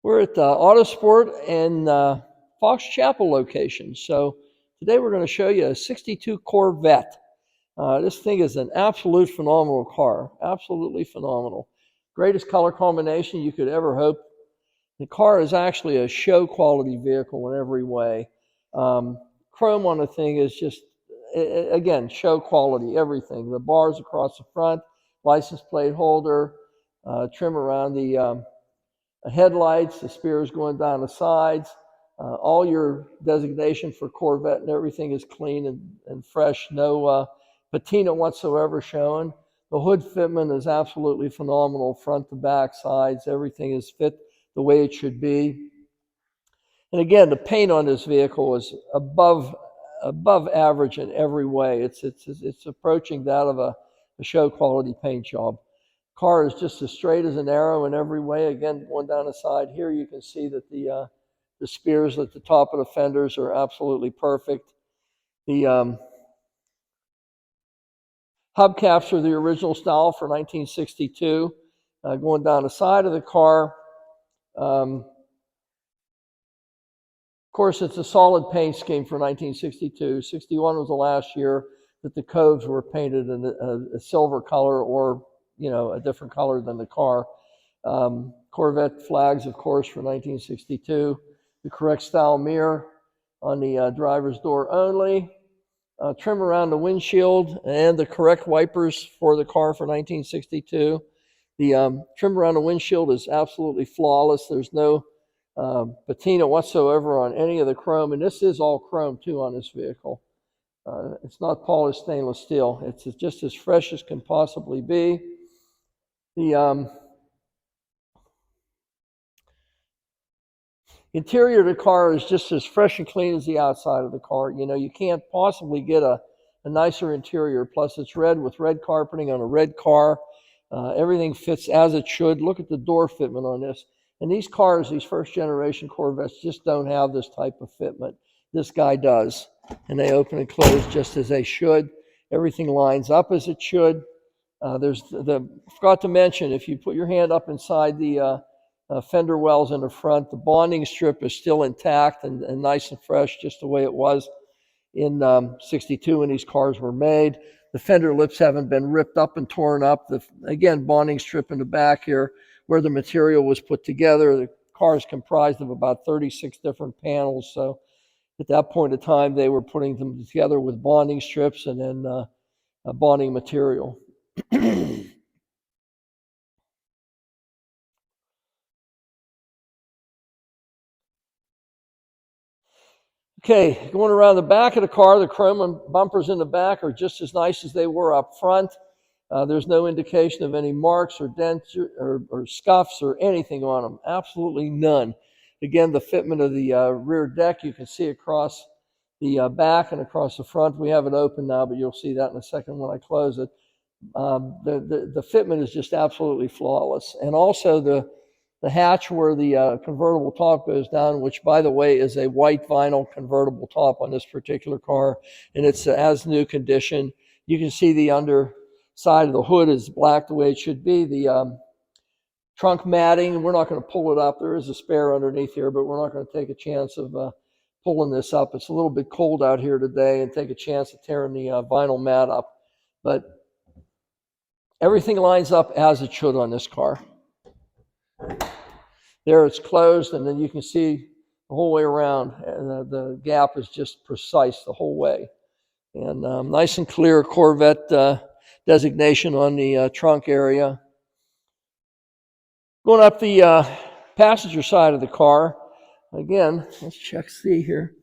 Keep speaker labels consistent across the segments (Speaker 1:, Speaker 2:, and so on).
Speaker 1: We're at Autosport and Fox Chapel location. So today we're going to show you a 62 Corvette. This thing is an absolute phenomenal car. Absolutely phenomenal. Greatest color combination you could ever hope. The car is actually a show quality vehicle in every way. Chrome on the thing is just, again, show quality, everything. The bars across the front, license plate holder, trim around the headlights, the spears going down the sides, all your designation for Corvette and everything is clean and fresh, no patina whatsoever showing. The hood fitment is absolutely phenomenal, front to back, sides, everything is fit the way it should be. And again, the paint on this vehicle is above average in every way. It's approaching that of a show quality paint job. Car is just as straight as an arrow in every way. Again, going down the side here, you can see that the spears at the top of the fenders are absolutely perfect. The hubcaps are the original style for 1962. Going down the side of the car, of course, it's a solid paint scheme for 1962. 61 was the last year that the coves were painted in a silver color or a different color than the car. Corvette flags, of course, for 1962. The correct style mirror on the driver's door only. Trim around the windshield and the correct wipers for the car for 1962. The trim around the windshield is absolutely flawless. There's no patina whatsoever on any of the chrome, and this is all chrome too on this vehicle. It's not polished stainless steel. It's just as fresh as can possibly be. The interior of the car is just as fresh and clean as the outside of the car. You can't possibly get a nicer interior. Plus, it's red with red carpeting on a red car. Everything fits as it should. Look at the door fitment on this. And these cars, these first generation Corvettes, just don't have this type of fitment. This guy does. And they open and close just as they should. Everything lines up as it should. Forgot to mention, if you put your hand up inside the fender wells in the front, the bonding strip is still intact and nice and fresh, just the way it was in 62 when these cars were made. The fender lips haven't been ripped up and torn up. Again, bonding strip in the back here where the material was put together. The car is comprised of about 36 different panels. So at that point in time, they were putting them together with bonding strips and then bonding material. Okay, going around the back of the car, the chrome bumpers in the back are just as nice as they were up front. There's no indication of any marks or dents or scuffs or anything on them. Absolutely none. Again, the fitment of the rear deck, you can see across the back and across the front. We have it open now, but you'll see that in a second when I close it. The fitment is just absolutely flawless. And also the hatch where the convertible top goes down, which, by the way, is a white vinyl convertible top on this particular car, and it's as new condition. You can see the underside of the hood is black the way it should be. The trunk matting, we're not going to pull it up. There is a spare underneath here, but we're not going to take a chance of pulling this up. It's a little bit cold out here today and take a chance of tearing the vinyl mat up. But everything lines up as it should on this car. There it's closed, and then you can see the whole way around. And the gap is just precise the whole way. And nice and clear Corvette designation on the trunk area. Going up the passenger side of the car, again, let's check C here.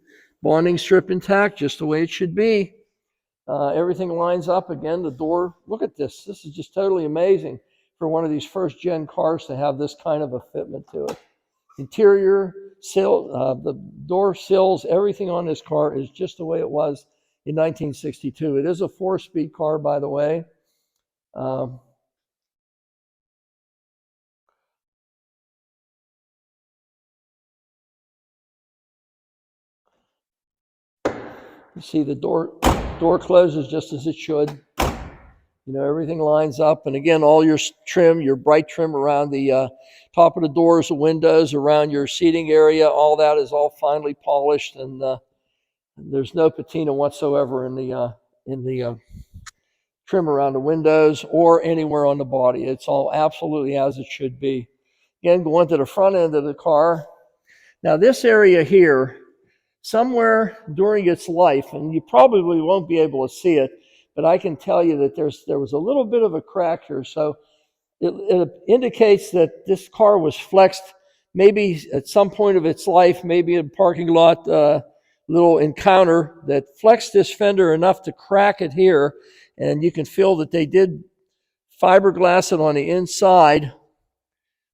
Speaker 1: Bonding strip intact, just the way it should be. Everything lines up. Again, the door, look at this. This is just totally amazing for one of these first gen cars to have this kind of a fitment to it. Interior, sill, the door sills, everything on this car is just the way it was in 1962. It is a 4-speed car, by the way. You see the door closes just as it should. You know, everything lines up. And again, all your trim, your bright trim around the top of the doors, the windows, around your seating area, all that is all finely polished, and there's no patina whatsoever in the trim around the windows or anywhere on the body. It's all absolutely as it should be. Again, going to the front end of the car. Now, this area here, somewhere during its life, and you probably won't be able to see it, but I can tell you that there was a little bit of a crack here. So it indicates that this car was flexed maybe at some point of its life, maybe in a parking lot, little encounter that flexed this fender enough to crack it here. And you can feel that they did fiberglass it on the inside,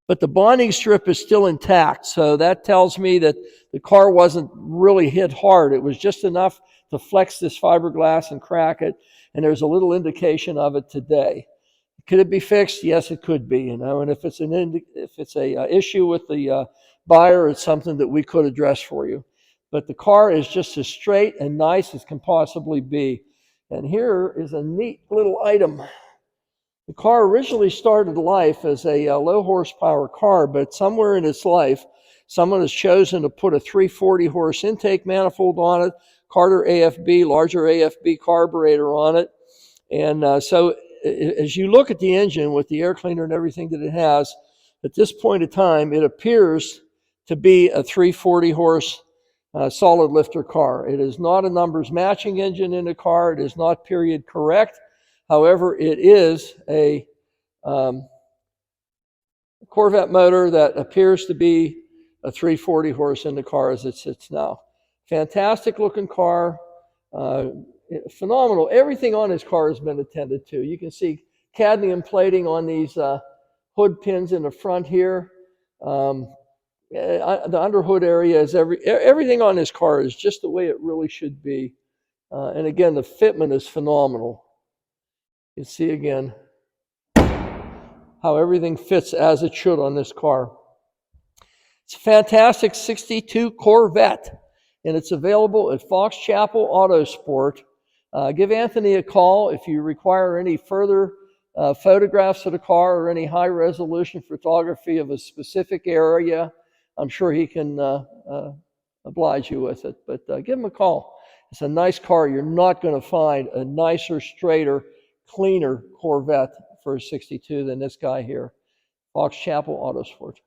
Speaker 1: but the bonding strip is still intact. So that tells me that the car wasn't really hit hard. It was just enough to flex this fiberglass and crack it. And there's a little indication of it today. Could it be fixed? Yes, it could be. And if it's a issue with the buyer, it's something that we could address for you. But the car is just as straight and nice as can possibly be. And here is a neat little item. The car originally started life as a low horsepower car, but somewhere in its life, someone has chosen to put a 340 horse intake manifold on it, Carter AFB, larger AFB carburetor on it. And so as you look at the engine with the air cleaner and everything that it has, at this point in time, it appears to be a 340 horse solid lifter car. It is not a numbers matching engine in the car. It is not period correct. However, it is a Corvette motor that appears to be a 340 horse in the car as it sits now. Fantastic looking car. Phenomenal. Everything on this car has been attended to. You can see cadmium plating on these hood pins in the front here. The underhood area is everything on this car is just the way it really should be. And again, the fitment is phenomenal. You can see again how everything fits as it should on this car. It's a fantastic 62 Corvette, and it's available at Fox Chapel Auto Sport. Give Anthony a call if you require any further photographs of the car or any high-resolution photography of a specific area. I'm sure he can oblige you with it, but give him a call. It's a nice car. You're not going to find a nicer, straighter, cleaner Corvette for a 62 than this guy here. Fox Chapel Auto Sport.